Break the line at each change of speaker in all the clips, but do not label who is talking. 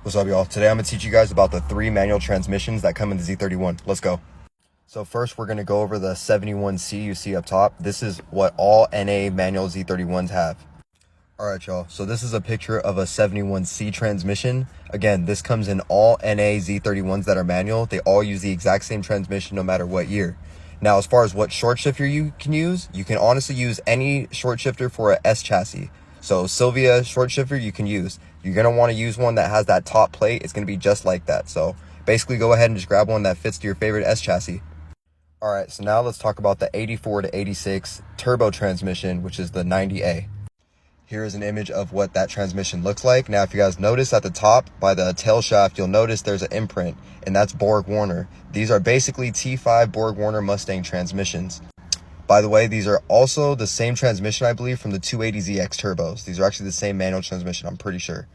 What's up, y'all? Today I'm going to teach you guys about the 3 manual transmissions that come in the Z31. Let's go. So first we're going to go over the 71C you see up top. This is what all NA manual Z31s have. Alright, y'all, so this is a picture of a 71C transmission. Again, this comes in all NA Z31s that are manual. They all use the exact same transmission no matter what year. Now, as far as what short shifter you can use, you can honestly use any short shifter for a S chassis. So Sylvia short shifter you can use. You're going to want to use one that has that top plate. It's going to be just like that. So basically go ahead and just grab one that fits to your favorite S chassis. All right, so now let's talk about the 84 to 86 turbo transmission, which is the 90A. Here is an image of what that transmission looks like. Now, if you guys notice at the top by the tail shaft, you'll notice there's an imprint, and that's Borg-Warner. These are basically T5 Borg-Warner Mustang transmissions. By the way, these are also the same transmission, I believe, from the 280ZX turbos. These are actually the same manual transmission, I'm pretty sure.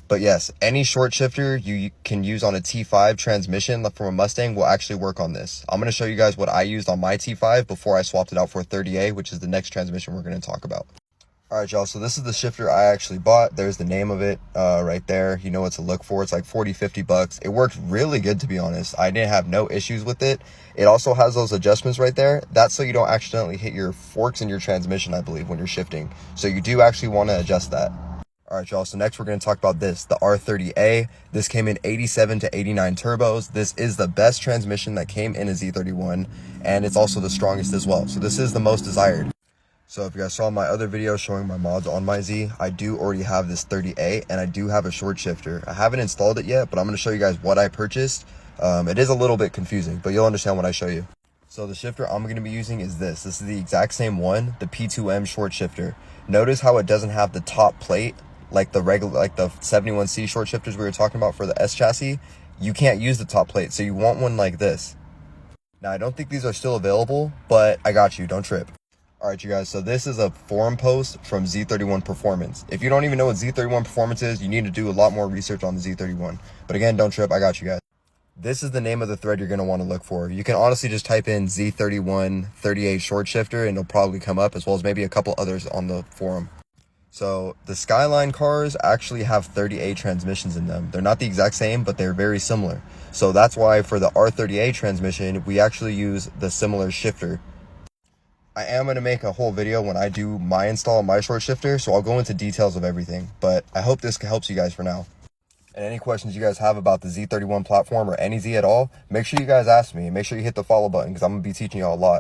But yes, any short shifter you can use on a T5 transmission from a Mustang will actually work on this. I'm going to show you guys what I used on my T5 before I swapped it out for a 30A, which is the next transmission we're going to talk about. All right, y'all, so this is the shifter I actually bought. There's the name of it right there. You know what to look for. It's like 40, 50 bucks. It worked really good, to be honest. I didn't have no issues with it. It also has those adjustments right there. That's so you don't accidentally hit your forks in your transmission, I believe, when you're shifting. So you do actually want to adjust that. All right, y'all, so next we're going to talk about this, the R30A. This came in 87 to 89 turbos. This is the best transmission that came in a Z31, and it's also the strongest as well. So this is the most desired. So if you guys saw my other video showing my mods on my Z, I do already have this 30A, and I do have a short shifter. I haven't installed it yet, but I'm going to show you guys what I purchased. It is a little bit confusing, but you'll understand when I show you. So the shifter I'm going to be using is this. This is the exact same one, the P2M short shifter. Notice how it doesn't have the top plate like the regular, like the 71C short shifters we were talking about for the S chassis. You can't use the top plate, so you want one like this. Now, I don't think these are still available, but I got you. Don't trip. All right, you guys, so this is a forum post from Z31 Performance. If you don't even know what Z31 Performance is, you need to do a lot more research on the Z31. But again, don't trip, I got you guys. This is the name of the thread you're going to want to look for. You can honestly just type in Z31 38 short shifter and it'll probably come up, as well as maybe a couple others on the forum. So the Skyline cars actually have 30A transmissions in them. They're not the exact same, but they're very similar. So that's why for the R30A transmission, we actually use the similar shifter. I am going to make a whole video when I do my install on my short shifter, so I'll go into details of everything, but I hope this helps you guys for now. And any questions you guys have about the Z31 platform or any Z at all, make sure you guys ask me, and make sure you hit the follow button because I'm going to be teaching y'all a lot.